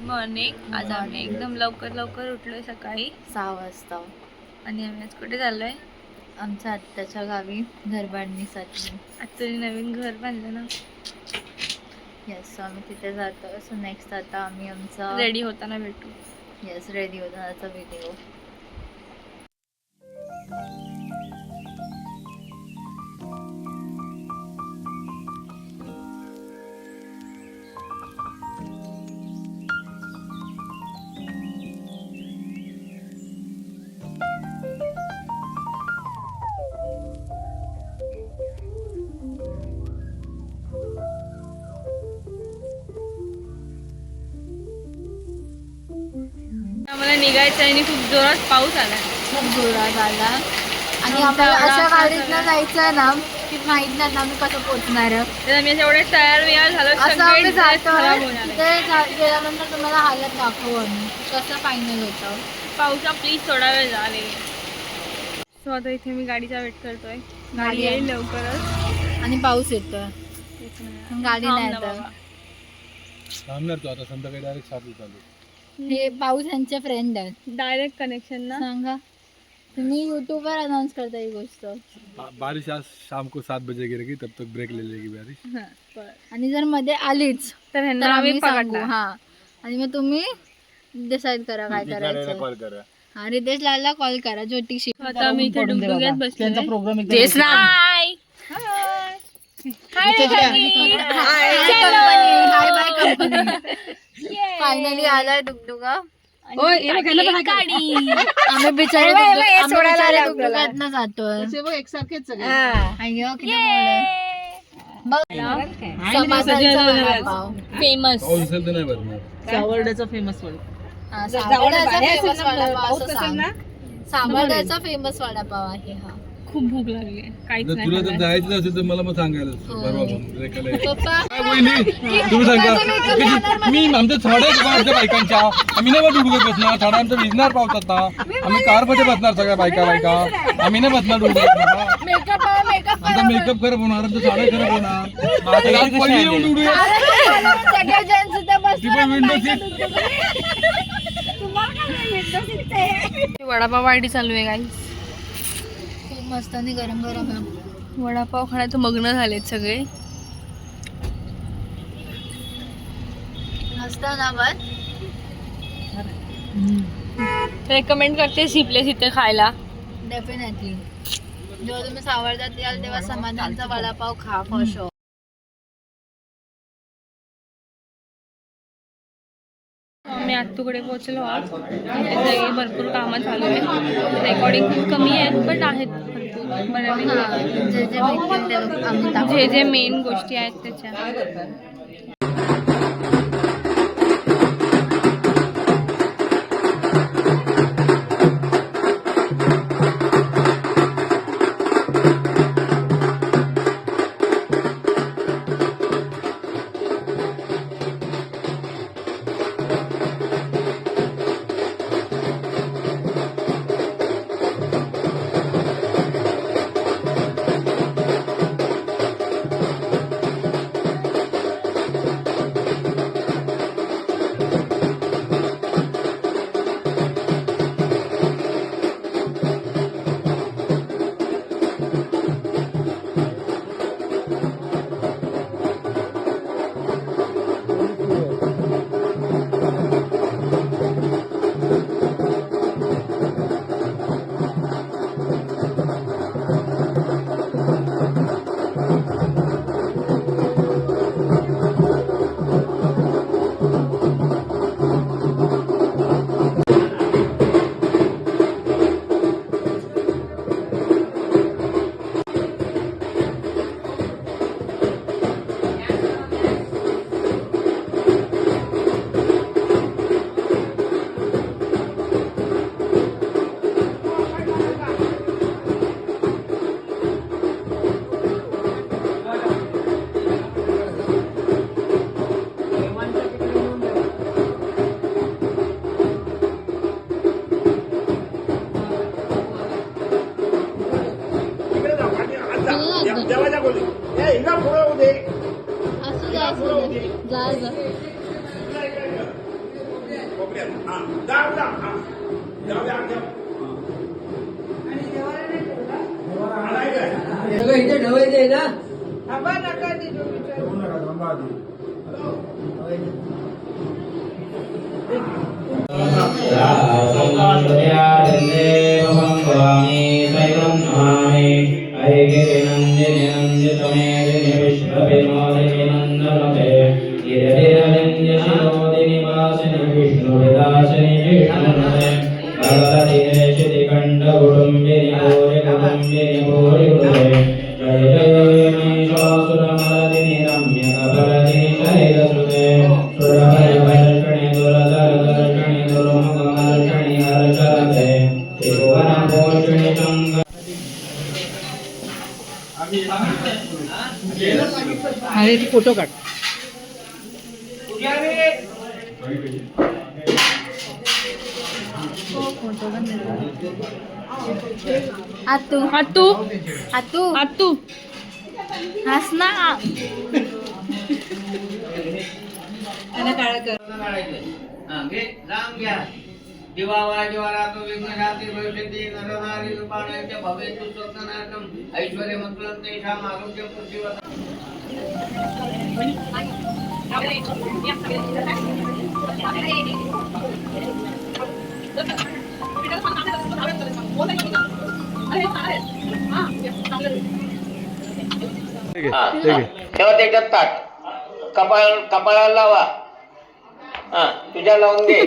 Morning. आज आम्ही एकदम लवकर उठलोय सकाळी 6 वाजता आणि आम्ही आज कुठे चाललोय? आमच्या आत्याच्या गावी घरबांधणीसाठी. ॲक्च्युली नवीन घर बांधलं ना. येस, आम्ही तिथे जातो. सो नेक्स्ट आता आम्ही आमचा रेडी होताना भेटू. येस रेडी होतानाचा व्हिडिओ. आम्हाला निघायचं आणि खूप जोरात पाऊस आला. खूप जोरात आला आणि आम्हाला अशा गाडीतनं जायचं ना की माहित नाही आम्ही कसं पोहोचणार. तर आम्ही असं एवढे तयार झालो. असं आम्ही जातो तिथे गेल्यानंतर तुम्हाला हालत दाखवू आम्ही कसं फायनल होतं. पाऊसा प्लीज थोडा वेळ झाले. सो आता इथे मी गाडीचा वेट करतोय. गाडी येईल लवकरच आणि पाऊस येतोय. गाडी नाही येत. थांबणार तो आता संध्याकाळी डायरेक्ट 7 चालू. हे पाऊस यांचे फ्रेंड आहेत. डायरेक्ट कनेक्शन ना. सांगा तुम्ही YouTube वर अनाउंस करता ही गोष्ट. बारिश आज शाम को 7 बजे गिरेगी, तब तक ब्रेक ले लेगी बारिश. आणि जर मध्ये आलीच तर ह्यांना तर आम्ही आम्ही सांगू. पकडणार. हा आणि मग तुम्ही डिसाईड करा काय करायचं. कॉल करा. हा रितेश लालला कॉल करा. ज्योतिषी आता आम्ही इथे डुगडुग्यात बसलोय. प्रोग्राम तेच ना. Hi by company. फायनली आलाय डुगडुगा. आम्ही बिचारे डुगडुगातनं जातोय. अय्यो किती फेमस नाही भरणार. सावर्ड्याचा फेमस वडापाव. सावर्ड्याचा फेमस वडापाव आहे हा. खूप भूक लागली. काहीच जर नाही तुला जर खाल्लं. जायचं असेल तर मला मग सांगायला हो. बरोबर रेखाला ये. पप्पा काय वहिनी तुम्ही सांगा मी आमच्या झाडे आमच्या बायकांच्या आम्ही नाही डुडुगत बसणार. झाडा आमचं भिजणार पावसात ना. आम्ही कार मध्ये बसणार सगळ्या बायका आम्ही नाही बसणार डुडुगत. आमचा मेकअप खराब होणार, आमचं झाडे खराब होणार. आता पल्ली येऊन डुडूया. ती पण विंडो सीट. वडापाव वाढी चालू आहे गाईस. खूप मस्त आणि गरम गरम आहे. वडापाव खाण्यात मग्न झालेत सगळे. मस्त ना पण रेकमेंड करते सिप्लेस इथे खायला. डेफिनेटली जेव्हा तुम्ही सावर्ड्यात याल तेव्हा समाधानचा वडापाव खा फॉर शुअर. आम्ही आत्तूकडे पोहोचलो आहोत. इथे सगळी भरपूर कामं चालू आहे. रेकॉर्डिंग खूप कमी आहेत पण आहेत भरपूर बऱ्यापैकी. जे जे भेटतील ते आम्ही दाखवू. जे जे मेन गोष्टी आहेत त्याच्या. असू दे जा जा. अरे फोटो काढ. आतू आतू आतू आतू हस ना. दिवा वाजवारातो विघ्नराती भविष्यति नरनारी रूपाणाय भवेतु स्वप्नानाकम् ऐश्वर्यमङ्गलं तेषाम् आरोग्यं प्रतिवत् ठेवा त्याच्यात ताट कपाळाला लावा. तुझ्या लावून घे.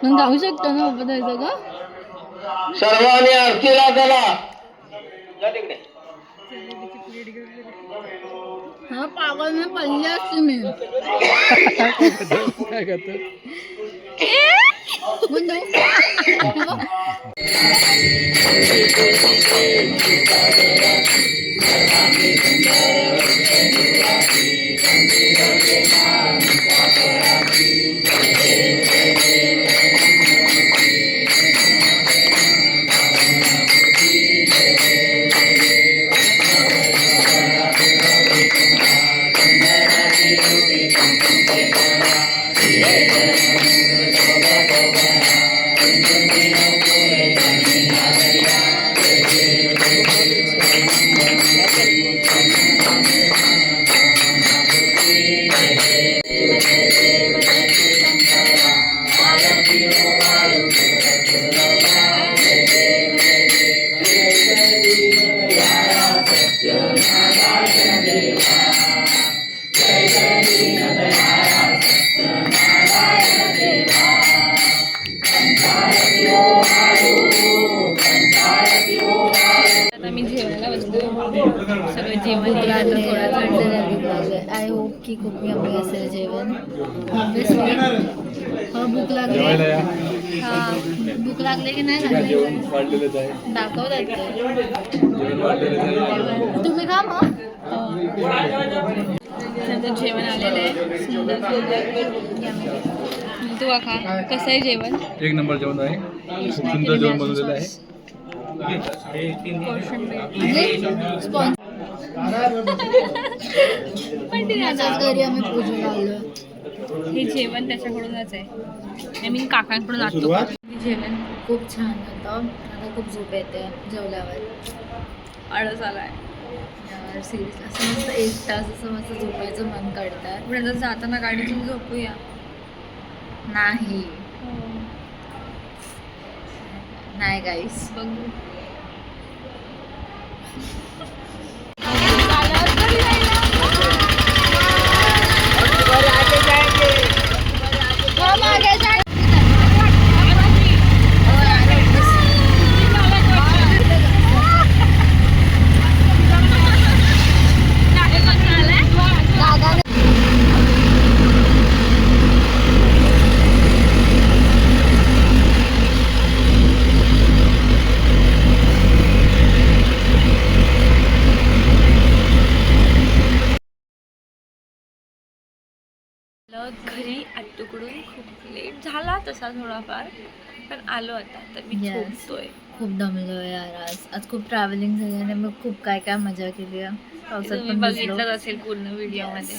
मग गाऊ शकतो ना बाबा त्याचं का सर्वांनी आरतीला चला. जा तिकडे. हा पागल मी पडली असते मी. काय करतो सगळं जेवण आय होप की खूप यम्मी असेल जेवण. भूक लागली. हा भूक लागली की नाही लागली दाखवतात. तुम्ही खा मग. नंतर जेवण आलेलं आहे सुंदर तू खा. कसं आहे जेवण. एक नंबर जेवण आहे. खूप सुंदर जेवण बनवलेलं आहे. घरी आम्ही पूजेला आलो. हे जेवण त्याच्याकडूनच आहे. मी काकांकडून आणतो जेवण. खूप छान होतं. आता खूप झोप येते जेवल्यावर. आळस आलाय सिरियस असं मस्त 1 तास असं मस्त झोपायचं मन काढतात. पुढे जाताना गाडीतून झोपूया. नाही नाही गाईस बघू. घरी आत्तूकडून खूप लेट झाला तसा थोडाफार पण आलो आता. तर मी झोपतोय. खूप दमलो यार. आज खूप ट्रॅव्हलिंग झाली आणि मग खूप काय काय मजा केली. पावसात पण बघितलंच असेल पूर्ण व्हिडिओ मध्ये.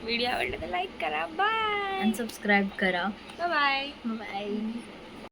व्हिडिओ आवडला तर लाईक करा. बाय आणि सबस्क्राईब करा. बाय. बाय.